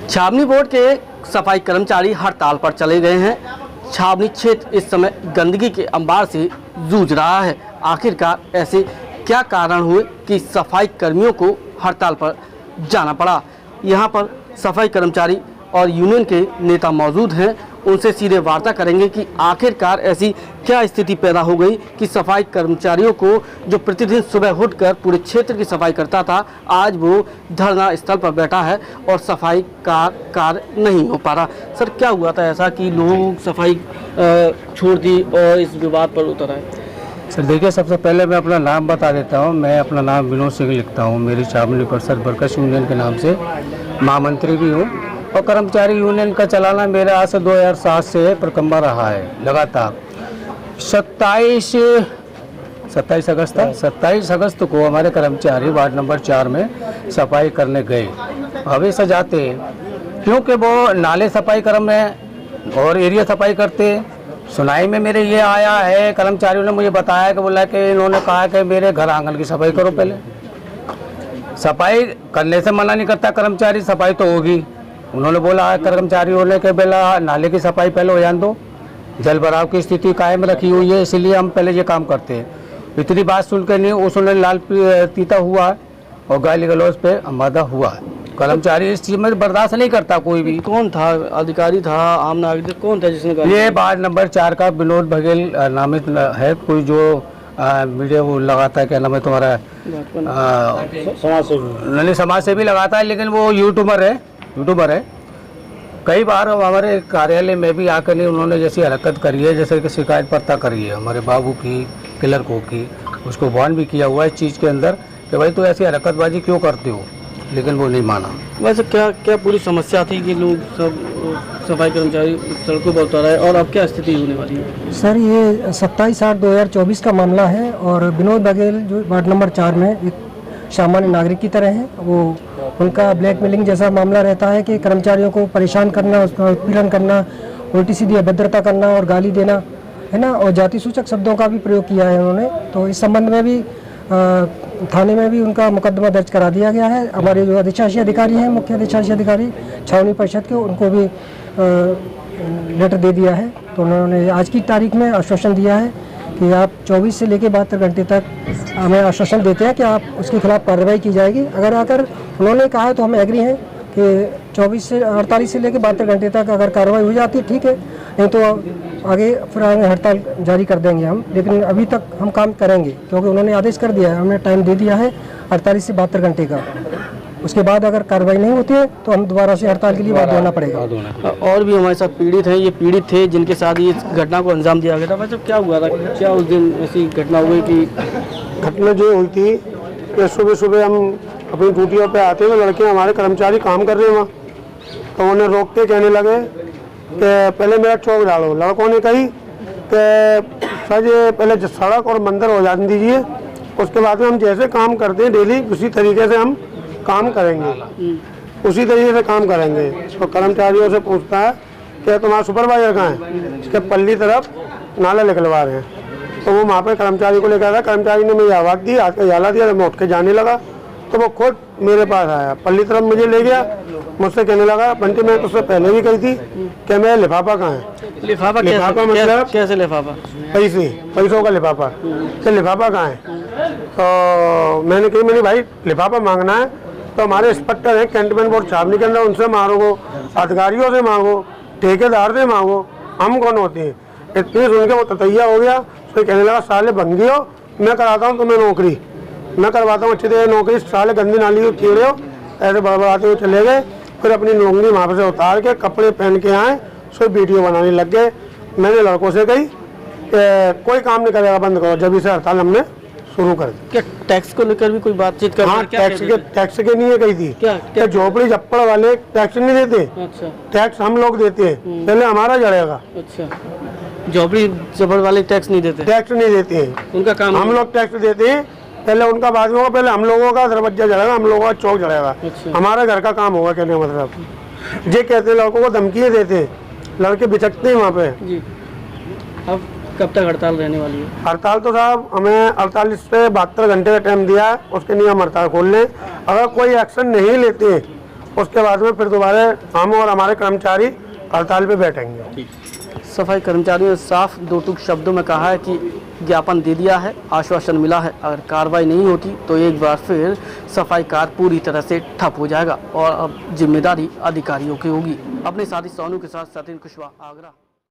छावनी बोर्ड के सफाई कर्मचारी हड़ताल पर चले गए हैं। छावनी क्षेत्र इस समय गंदगी के अंबार से जूझ रहा है। आखिरकार ऐसे क्या कारण हुए कि सफाई कर्मियों को हड़ताल पर जाना पड़ा? यहां पर सफाई कर्मचारी और यूनियन के नेता मौजूद हैं। उनसे सीधे वार्ता करेंगे कि आखिरकार ऐसी क्या स्थिति पैदा हो गई कि सफाई कर्मचारियों को जो प्रतिदिन सुबह उठकर पूरे क्षेत्र की सफाई करता था, आज वो धरना स्थल पर बैठा है और सफाई का कार्य नहीं हो पा रहा। सर, क्या हुआ था ऐसा कि लोग सफाई छोड़ दी और इस विवाद पर उतर आए? सर देखिए, सबसे पहले मैं अपना नाम बता देता हूँ। मैं अपना नाम विनोद सिंह लिखता हूँ। मेरी छावनी परिषद वर्कर्स यूनियन के नाम से महामंत्री भी हूँ और कर्मचारी यूनियन का चलाना मेरा आज से 2007 से प्रकम्बा रहा है लगातार। 27 अगस्त को हमारे कर्मचारी वार्ड नंबर 4 में सफाई करने गए। हमेशा जाते क्योंकि वो नाले सफाई कर में और एरिया सफाई करते। सुनाई में मेरे ये आया है, कर्मचारियों ने मुझे बताया कि बोला कि इन्होंने कहा कि मेरे घर आंगन की सफाई करो। पहले सफाई करने से मना नहीं करता कर्मचारी, सफाई तो होगी। उन्होंने बोला कर्मचारियों ने कि बेला नाले की सफाई पहले हो जाने दो, जल भराव की स्थिति कायम रखी हुई है, इसलिए हम पहले ये काम करते हैं। इतनी बात सुन के नहीं, उसने लाल तीता हुआ और गाली गलौज पे आमादा हुआ। कर्मचारी इस चीज़ में बर्दाश्त नहीं करता कोई भी। कौन था? अधिकारी था, आम नागरिक, कौन था जिसने? ये वार्ड नंबर 4 का विनोद बघेल नामित है कोई, जो मीडिया वो लगाता है। क्या नाम है तुम्हारा? समाज सेवी लगाता है, लेकिन वो यूट्यूबर है। कई बार हमारे कार्यालय में भी आकर नहीं उन्होंने जैसी हरकत करी है, जैसे कि शिकायत पत्र करी है हमारे बाबू की, क्लर्कों की। उसको वार्न भी किया हुआ है इस चीज़ के अंदर कि भाई तो ऐसी हरकतबाजी क्यों करते हो, लेकिन वो नहीं माना। वैसे क्या पूरी समस्या थी कि लोग सब सफाई कर्मचारी सड़कों पर उतर आए और अब क्या स्थिति होने वाली है? सर, ये 27/8/2024 का मामला है और विनोद बघेल जो वार्ड नंबर 4 में एक सामान्य नागरिक की तरह हैं। वो उनका ब्लैकमेलिंग जैसा मामला रहता है कि कर्मचारियों को परेशान करना, उसका उत्पीड़न करना, उल्टी सीधी अभद्रता करना और गाली देना, है ना, और जाति सूचक शब्दों का भी प्रयोग किया है उन्होंने। तो इस संबंध में भी थाने में भी उनका मुकदमा दर्ज करा दिया गया है। हमारे जो अधिशासी अधिकारी हैं, मुख्य अधिशासी अधिकारी छावनी परिषद के, उनको भी लेटर दे दिया है। तो उन्होंने आज की तारीख में आश्वासन दिया है कि आप 24 से लेकर 72 घंटे तक हमें आश्वासन देते हैं कि आप उसके खिलाफ कार्रवाई की जाएगी। अगर उन्होंने कहा है तो हम एग्री हैं कि 48 से लेकर 72 घंटे तक अगर कार्रवाई हो जाती है ठीक है, नहीं तो आगे फिर हड़ताल जारी कर देंगे हम। लेकिन अभी तक हम काम करेंगे क्योंकि उन्होंने आदेश कर दिया है, हमने टाइम दे दिया है 48 से 72 घंटे का। उसके बाद अगर कार्रवाई नहीं होती है तो हम दोबारा से हड़ताल के लिए बाध्य होना पड़ेगा। और भी हमारे साथ पीड़ित हैं, ये पीड़ित थे जिनके साथ ये घटना को अंजाम दिया गया था। वैसे क्या हुआ था? क्या उस दिन ऐसी घटना हुई कि घटना जो हुई थी कि सुबह सुबह हम अपनी ड्यूटियों पे आते हुए लड़के हमारे कर्मचारी काम कर रहे हैं वहाँ, तो उन्हें रोक के कहने लगे कि पहले मेरा चौक डालो। लड़कों ने कही कि सर ये पहले सड़क और मंदिर हो जाने दीजिए, उसके बाद में हम जैसे काम करते हैं डेली उसी तरीके से हम काम करेंगे, उसी तरीके से काम करेंगे। तो कर्मचारियों से पूछता है कि तुम्हारा सुपरवाइजर कहाँ है? इसके पल्ली तरफ नाला निकलवा रहे हैं। तो वो वहाँ पे कर्मचारी को लेकर आया। कर्मचारी ने मुझे आवाज़ दी, हाथ का जाला दिया, तो मैं उठ के जाने लगा। तो वो खुद मेरे पास आया, पल्ली तरफ मुझे ले गया, मुझसे कहने लगा बंटी मैं तुझसे पहले भी कही थी कि मेरा लिफाफा कहाँ है। लिफाफा मतलब कैसे लिफाफा? पैसों का लिफाफा, कि लिफाफा कहाँ है? तो मैंने कही मेरी भाई लिफाफा मांगना है तो हमारे इंस्पेक्टर हैं कैंटनमेंट बोर्ड छावनी के अंदर, उनसे मांगो, अधिकारियों से मांगो, ठेकेदार से मांगो, हम कौन होते हैं? इतनी सुन के वो ततैया हो गया। तो कहने लगा साले भंगी हो, मैं कराता हूँ तुम्हें नौकरी, मैं करवाता हूँ अच्छी तरह नौकरी, साले गंदी नाली को छेड़े हो। ऐसे बड़बड़ाते हुए चले गए। फिर अपनी नौकरी वहाँ से उतार के कपड़े पहन के आए, फिर वीडियो बनाने लग गए। मैंने लड़कों से कही कोई काम नहीं करेगा, बंद करो। जब इसे हड़ताल हमने शुरू कर दी। क्या टैक्स को लेकर भी कोई बातचीत कर? हाँ, टैक्स के नहीं कही थी क्या झोपड़ी झप्पड़ वाले टैक्स नहीं देते? अच्छा, टैक्स हम लोग देते हैं, पहले हमारा जड़ेगा। अच्छा, झोपड़ी झप्पड़ वाले टैक्स नहीं देते? टैक्स नहीं देते हैं, उनका काम हम लोग टैक्स देते हैं। पहले उनका बाद में होगा, पहले हम लोगों का दरवाजा जड़ेगा, हम लोगों का चौक जड़ेगा। अच्छा। हमारा घर का काम होगा। कहने का मतलब ये कहते हैं, लड़कों को धमकियाँ देते हैं, लड़के बिचकते हैं वहाँ पे जी। अब कब तक हड़ताल रहने वाली है? हड़ताल तो साहब हमें 48 से 72 घंटे का टाइम दिया है, उसके लिए हम हड़ताल खोल लें। अगर कोई एक्शन नहीं लेते उसके बाद में फिर दोबारा हम और हमारे कर्मचारी हड़ताल पे बैठेंगे। सफाई कर्मचारियों ने साफ दो टूक शब्दों में कहा है कि ज्ञापन दे दिया है, आश्वासन मिला है, अगर कार्रवाई नहीं होती तो एक बार फिर सफाई कार्य पूरी तरह से ठप हो जाएगा और अब जिम्मेदारी अधिकारियों की होगी। अपने साथी सोनू के साथ सतीन कुशवाहा, आगरा।